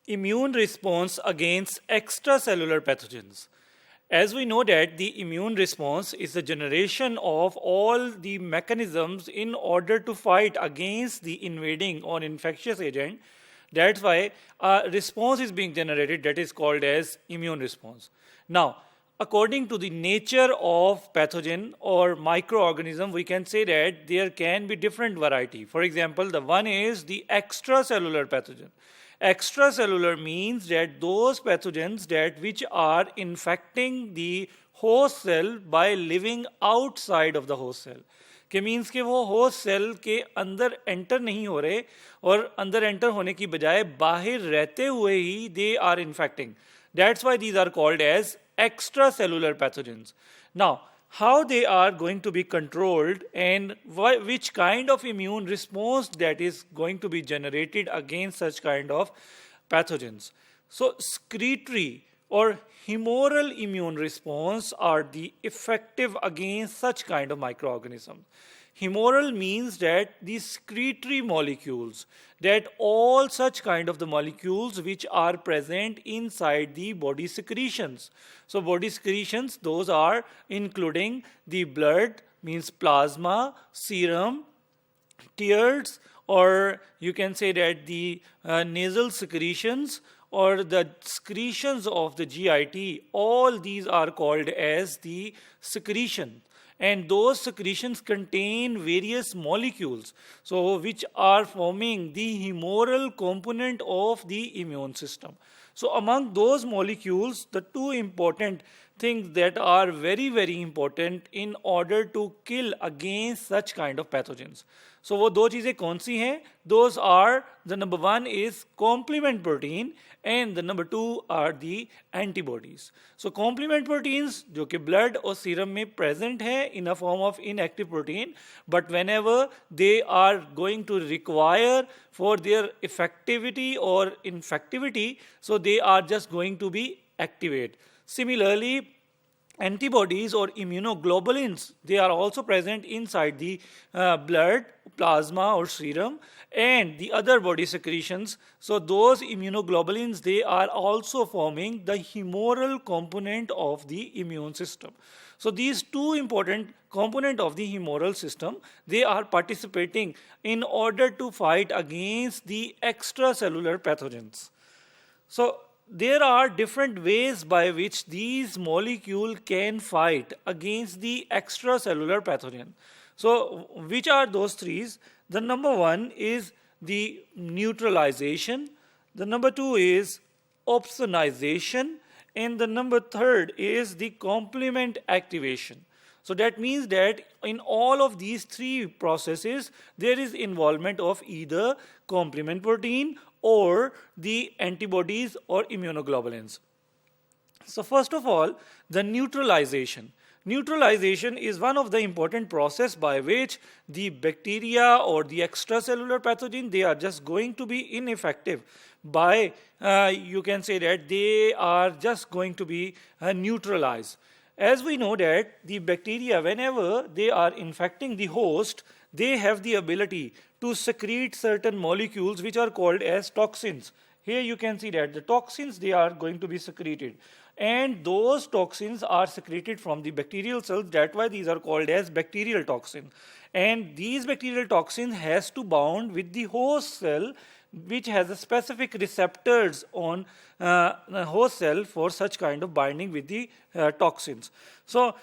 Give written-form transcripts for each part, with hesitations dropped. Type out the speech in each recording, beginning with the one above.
Immune response against extracellular pathogens. As we know that the immune response is the generation of all the mechanisms in order to fight against the invading or infectious agent. That's why a response is being generated that is called as immune response. Now, according to the nature of pathogen or microorganism, we can say that there can be different variety. For example, the one is the extracellular pathogen. Extracellular means that those pathogens that which are infecting the host cell by living outside of the host cell. कि means कि वो host cell के अंदर enter नहीं हो रहे और अंदर एंटर होने की बजाय बाहर रहते हुए ही they are infecting. That's why these are called as extracellular pathogens. Now, how they are going to be controlled and which kind of immune response that is going to be generated against such kind of pathogens. So, secretory or humoral immune response are the effective against such kind of microorganisms. Humoral means that the secretory molecules, that all such kind of the molecules which are present inside the body secretions. So body secretions, those are including the blood, means plasma, serum, tears, or you can say that the nasal secretions or the secretions of the GIT, all these are called as the secretion. And those secretions contain various molecules, so which are forming the humoral component of the immune system. So among those molecules, the two important things that are very, very important in order to kill against such kind of pathogens. So वो दो चीज़ें कौन सी हैं? Those are, the number one is complement protein and the number two are the antibodies. So complement proteins जो कि blood और serum में present है in a form of inactive protein, but whenever they are going to require for their effectivity or infectivity, so they are just going to be activate. Similarly, antibodies or immunoglobulins, they are also present inside the blood, plasma or serum and the other body secretions. So those immunoglobulins, they are also forming the humoral component of the immune system. So these two important component of the humoral system, they are participating in order to fight against the extracellular pathogens. So there are different ways by which these molecules can fight against the extracellular pathogen. So which are those three? The number one is the neutralization, the number two is opsonization, and the number third is the complement activation. So that means that in all of these three processes, there is involvement of either complement protein or the antibodies or immunoglobulins. So first of all, the neutralization. Neutralization is one of the important process by which the bacteria or the extracellular pathogen, they are just going to be ineffective by, you can say that they are just going to be neutralized. As we know that the bacteria, whenever they are infecting the host, they have the ability to secrete certain molecules which are called as toxins. Here you can see that the toxins, they are going to be secreted. And those toxins are secreted from the bacterial cells. That's why these are called as bacterial toxins. And these bacterial toxins has to bound with the host cell, which has a specific receptors on the host cell for such kind of binding with the toxins. So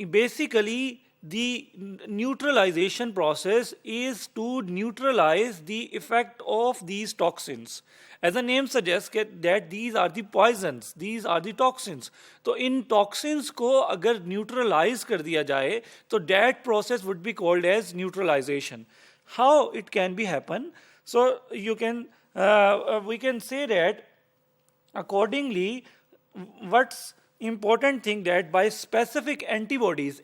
basically, the neutralization process is to neutralize the effect of these toxins. As the name suggests that these are the poisons, these are the toxins. So in toxins ko agar neutralize kar diya jaye, so that process would be called as neutralization. How it can be happen? So you can, we can say that accordingly, what's important thing that by specific antibodies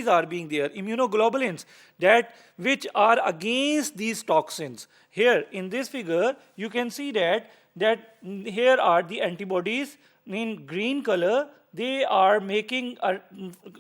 are being there, immunoglobulins, that which are against these toxins. Here in this figure, you can see that here are the antibodies in green color, they are making a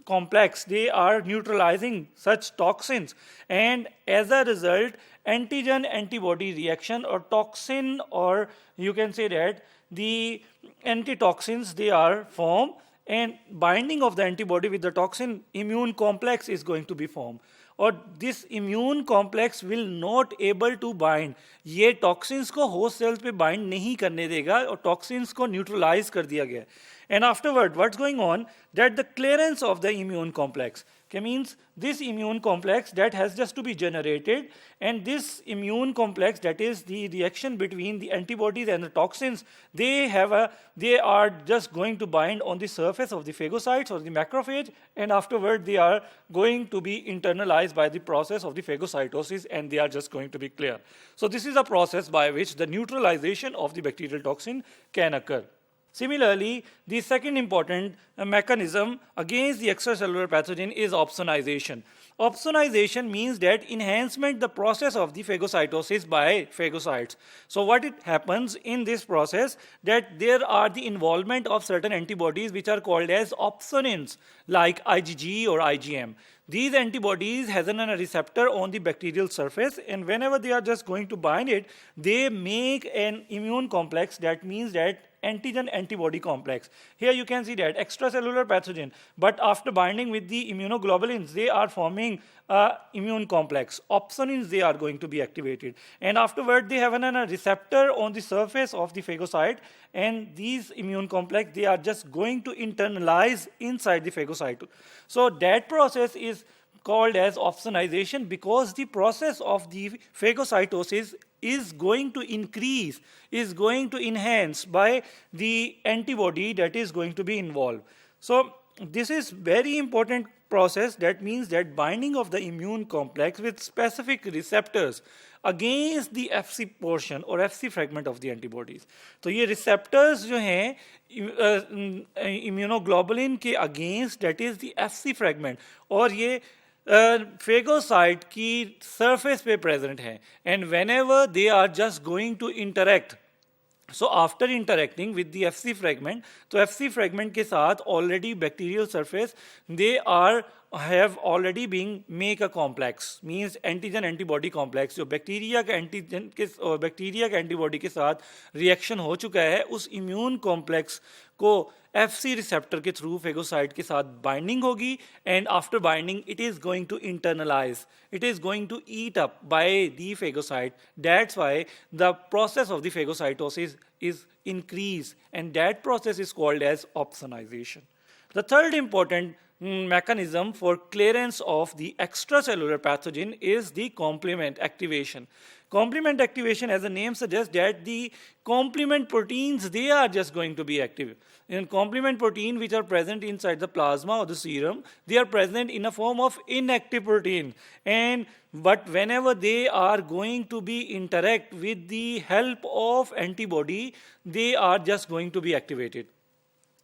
complex, they are neutralizing such toxins, and as a result, antigen antibody reaction or toxin, or you can say that the antitoxins, they are formed, and binding of the antibody with the toxin, immune complex is going to be formed. और this immune complex will not able to bind, ये toxins को host cells पे bind नहीं करने देगा और toxins को neutralise कर दिया गया. And afterward, what's going on? That the clearance of the immune complex, okay, means this immune complex that has just to be generated, and this immune complex, that is the reaction between the antibodies and the toxins, they are just going to bind on the surface of the phagocytes or the macrophage, and afterward they are going to be internalized by the process of the phagocytosis, and they are just going to be clear. So this is a process by which the neutralization of the bacterial toxin can occur. Similarly, the second important mechanism against the extracellular pathogen is opsonization. Opsonization means that enhancement the process of the phagocytosis by phagocytes. So what it happens in this process, that there are the involvement of certain antibodies which are called as opsonins, like IgG or IgM. These antibodies has a receptor on the bacterial surface, and whenever they are just going to bind it, they make an immune complex, that means that antigen antibody complex. Here you can see that extracellular pathogen, but after binding with the immunoglobulins, they are forming immune complex. Opsonins, they are going to be activated, and afterward they have a receptor on the surface of the phagocyte, and these immune complex, they are just going to internalize inside the phagocyte. So that process is called as opsonization, because the process of the phagocytosis is going to increase, is going to enhance by the antibody that is going to be involved. So this is very important process. That means that binding of the immune complex with specific receptors against the FC portion or FC fragment of the antibodies. तो ये receptors जो हैं immunoglobulin के against, that is the FC fragment, और ये phagocyte की surface पे present हैं, and whenever they are just going to interact, so after interacting with the FC fragment, तो FC fragment के साथ already bacterial surface, they have already been make a complex, means antigen antibody complex, जो bacteria के antigen के और bacteria के antibody के साथ रिएक्शन हो चुका है, उस इम्यून कॉम्प्लेक्स को FC रिसेप्टर के थ्रू फेगोसाइट के साथ बाइंडिंग होगी, and after binding it is going to internalize, it is going to eat up by the phagocyte. That's why the process of the phagocytosis is increased, and that process is called as opsonization. The third important mechanism for clearance of the extracellular pathogen is the complement activation. Complement activation, as the name suggests, that the complement proteins, they are just going to be active. In complement protein which are present inside the plasma or the serum, they are present in a form of inactive protein, but whenever they are going to be interact with the help of antibody, they are just going to be activated.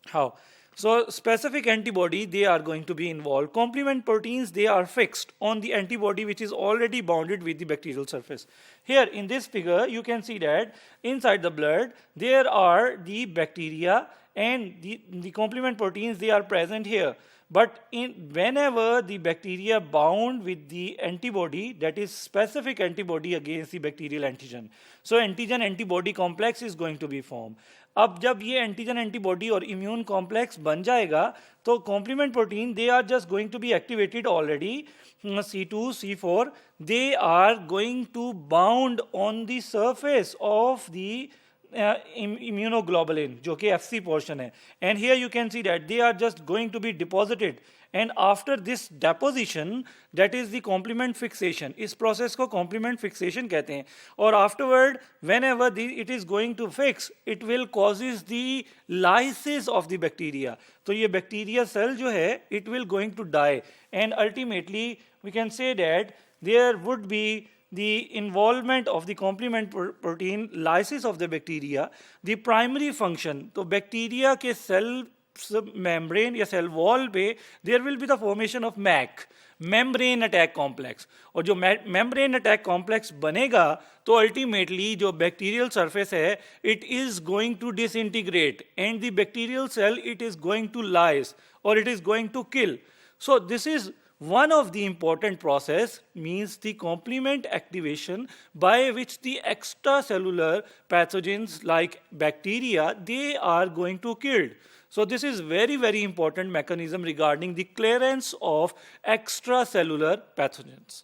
How? So specific antibody, they are going to be involved. Complement proteins, they are fixed on the antibody which is already bounded with the bacterial surface. Here in this figure, you can see that inside the blood, there are the bacteria, and the complement proteins, they are present here. But whenever the bacteria bound with the antibody, that is specific antibody against the bacterial antigen, so antigen antibody complex is going to be formed. अब जब ये antigen antibody और immune complex बन जाएगा, तो complement protein, they are just going to be activated already. C2, C4, they are going to bound on the surface of the immunoglobulin, जो कि FC portion है. And here you can see that they are just going to be deposited. And after this deposition, that is the complement fixation. इस process को complement fixation कहते हैं. और afterward, whenever it is going to fix, it will causes the lysis of the bacteria. तो ये bacteria cell जो है, it will going to die. And ultimately, we can say that there would be the involvement of the complement protein lysis of the bacteria. The primary function, तो bacteria के cell membrane या cell wall पे there will be the formation of MAC, membrane attack complex. और जो membrane attack complex बनेगा तो ultimately जो bacterial surface है it is going to disintegrate and the bacterial cell it is going to lyse or it is going to kill. So this is one of the important process, means the complement activation, by which the extracellular pathogens like bacteria, they are going to killed. So this is very, very important mechanism regarding the clearance of extracellular pathogens.